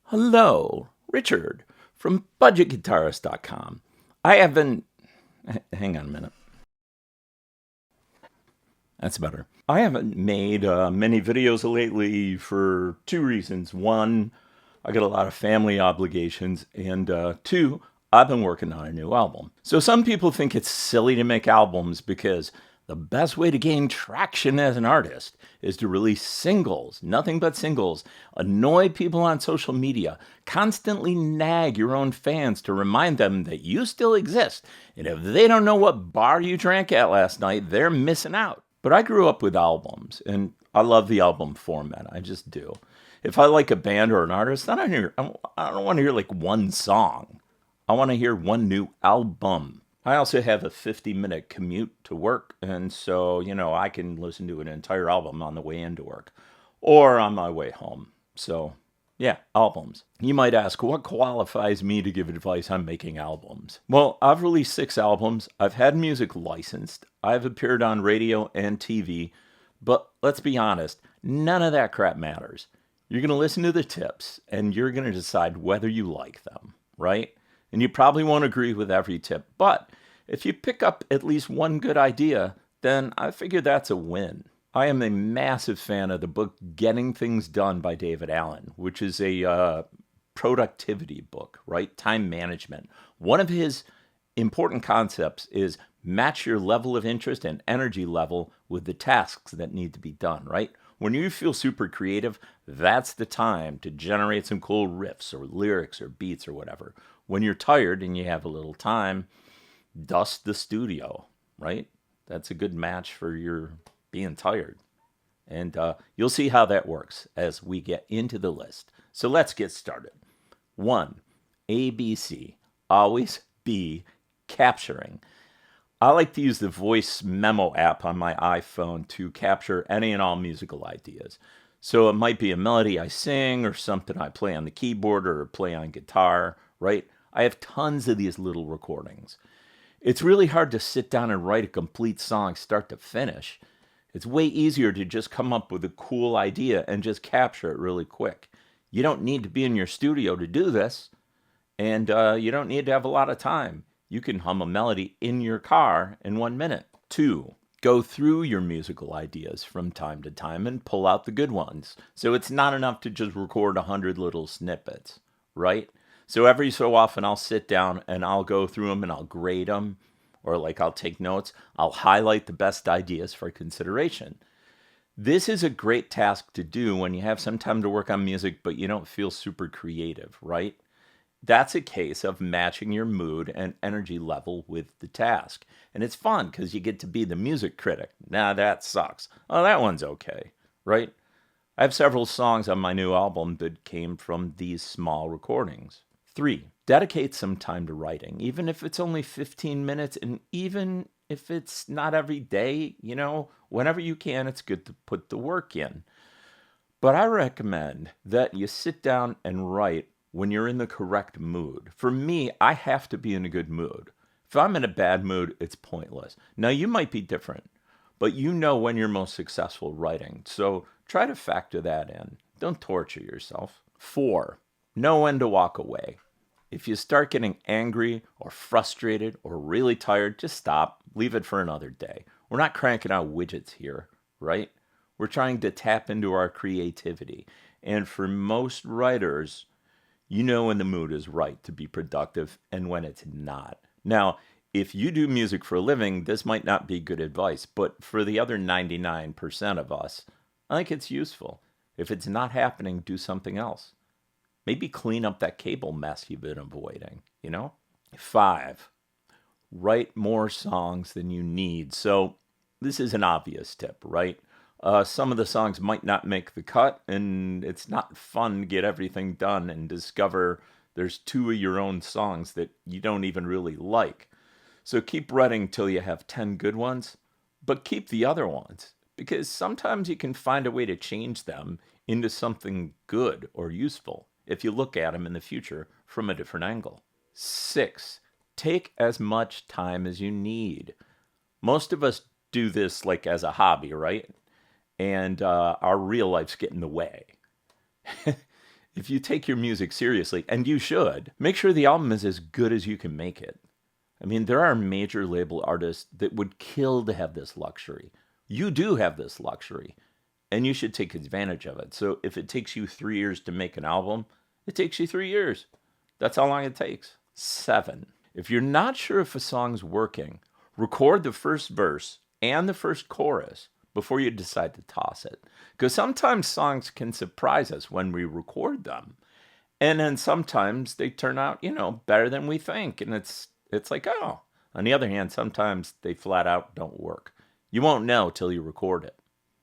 Hello, Richard from budgetguitarist.com. I haven't. Hang on a minute. That's better. I haven't made many videos lately for two reasons. One, I got a lot of family obligations, and two, I've been working on a new album. So some people think it's silly to make albums because the best way to gain traction as an artist is to release singles, nothing but singles, annoy people on social media, constantly nag your own fans to remind them that you still exist. And if they don't know what bar you drank at last night, they're missing out. But I grew up with albums, and I love the album format. I just do. If I like a band or an artist, I don't want to hear like one song. I want to hear one new album. I also have a 50-minute commute to work, and so, I can listen to an entire album on the way into work or on my way home. So, yeah, albums. You might ask, what qualifies me to give advice on making albums? Well, I've released 6 albums. I've had music licensed. I've appeared on radio and TV. But let's be honest, none of that crap matters. You're going to listen to the tips and you're going to decide whether you like them, right? And you probably won't agree with every tip. But if you pick up at least one good idea, then I figure that's a win. I am a massive fan of the book Getting Things Done by David Allen, which is a productivity book, right? Time management. One of his important concepts is match your level of interest and energy level with the tasks that need to be done, right? When you feel super creative, that's the time to generate some cool riffs or lyrics or beats or whatever. When you're tired and you have a little time, dust the studio, right? That's a good match for your being tired. And you'll see how that works as we get into the list. So let's get started. 1, ABC, always be capturing. I like to use the voice memo app on my iPhone to capture any and all musical ideas. So it might be a melody I sing or something I play on the keyboard or play on guitar, right? I have tons of these little recordings. It's really hard to sit down and write a complete song start to finish. It's way easier to just come up with a cool idea and just capture it really quick. You don't need to be in your studio to do this, and you don't need to have a lot of time. You can hum a melody in your car in 1 minute. 2, go through your musical ideas from time to time and pull out the good ones. So it's not enough to just record 100 little snippets, right? So every so often I'll sit down and I'll go through them and I'll grade them, or like I'll take notes. I'll highlight the best ideas for consideration. This is a great task to do when you have some time to work on music, but you don't feel super creative, right? That's a case of matching your mood and energy level with the task. And it's fun because you get to be the music critic. Nah, that sucks. Oh, that one's okay, right? I have several songs on my new album that came from these small recordings. 3, dedicate some time to writing, even if it's only 15 minutes, and even if it's not every day, whenever you can, it's good to put the work in. But I recommend that you sit down and write when you're in the correct mood. For me, I have to be in a good mood. If I'm in a bad mood, it's pointless. Now, you might be different, but you know when you're most successful writing. So try to factor that in. Don't torture yourself. 4, know when to walk away. If you start getting angry or frustrated or really tired, just stop. Leave it for another day. We're not cranking out widgets here, right? We're trying to tap into our creativity. And for most writers, you know when the mood is right to be productive and when it's not. Now, if you do music for a living, this might not be good advice, but for the other 99% of us, I think it's useful. If it's not happening, do something else. Maybe clean up that cable mess you've been avoiding, 5, write more songs than you need. So this is an obvious tip, right? Some of the songs might not make the cut, and it's not fun to get everything done and discover there's 2 of your own songs that you don't even really like. So keep writing till you have 10 good ones, but keep the other ones, because sometimes you can find a way to change them into something good or useful if you look at them in the future from a different angle. 6, take as much time as you need. Most of us do this like as a hobby, right? And our real lives get in the way. If you take your music seriously, and you should, make sure the album is as good as you can make it. I mean, there are major label artists that would kill to have this luxury. You do have this luxury, and you should take advantage of it. So if it takes you 3 years to make an album, it takes you 3 years. That's how long it takes. 7, if you're not sure if a song's working, record the first verse and the first chorus before you decide to toss it. Because sometimes songs can surprise us when we record them. And then sometimes they turn out, better than we think. And it's like, oh. On the other hand, sometimes they flat out don't work. You won't know till you record it.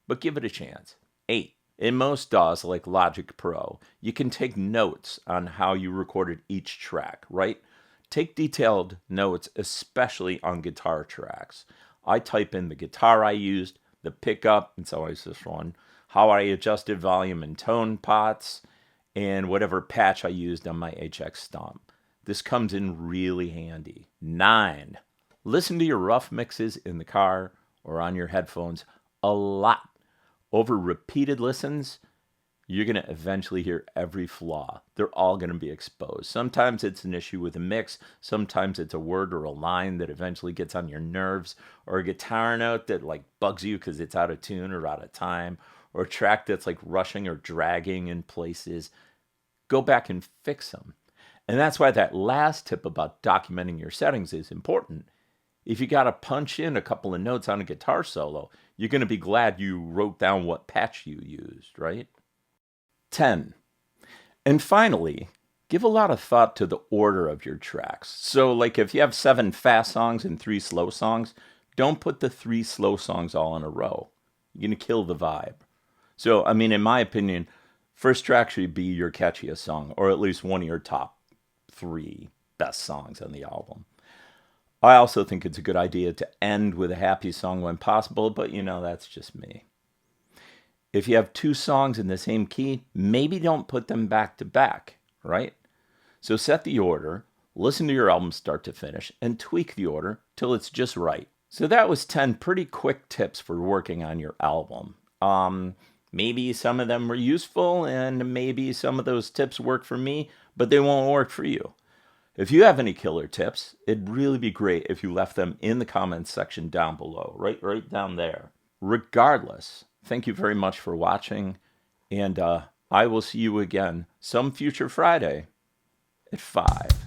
But give it a chance. 8, in most DAWs like Logic Pro, you can take notes on how you recorded each track, right? Take detailed notes, especially on guitar tracks. I type in the guitar I used, the pickup, it's always this one, how I adjusted volume and tone pots, and whatever patch I used on my HX Stomp. This comes in really handy. 9, listen to your rough mixes in the car or on your headphones a lot. Over repeated listens, you're going to eventually hear every flaw. They're all going to be exposed. Sometimes it's an issue with a mix. Sometimes it's a word or a line that eventually gets on your nerves, or a guitar note that like bugs you because it's out of tune or out of time, or a track that's like rushing or dragging in places. Go back and fix them. And that's why that last tip about documenting your settings is important. If you got to punch in a couple of notes on a guitar solo, you're going to be glad you wrote down what patch you used, right? 10. And finally, give a lot of thought to the order of your tracks. So like if you have 7 fast songs and 3 slow songs, don't put the 3 slow songs all in a row. You're going to kill the vibe. So, I mean, in my opinion, first track should be your catchiest song, or at least one of your top 3 best songs on the album. I also think it's a good idea to end with a happy song when possible, but that's just me. If you have 2 songs in the same key, maybe don't put them back to back, right? So set the order, listen to your album start to finish, and tweak the order till it's just right. So that was 10 pretty quick tips for working on your album. Maybe some of them were useful, and maybe some of those tips work for me, but they won't work for you. If you have any killer tips, it'd really be great if you left them in the comments section down below, right down there. Regardless, thank you very much for watching, and I will see you again some future Friday at 5.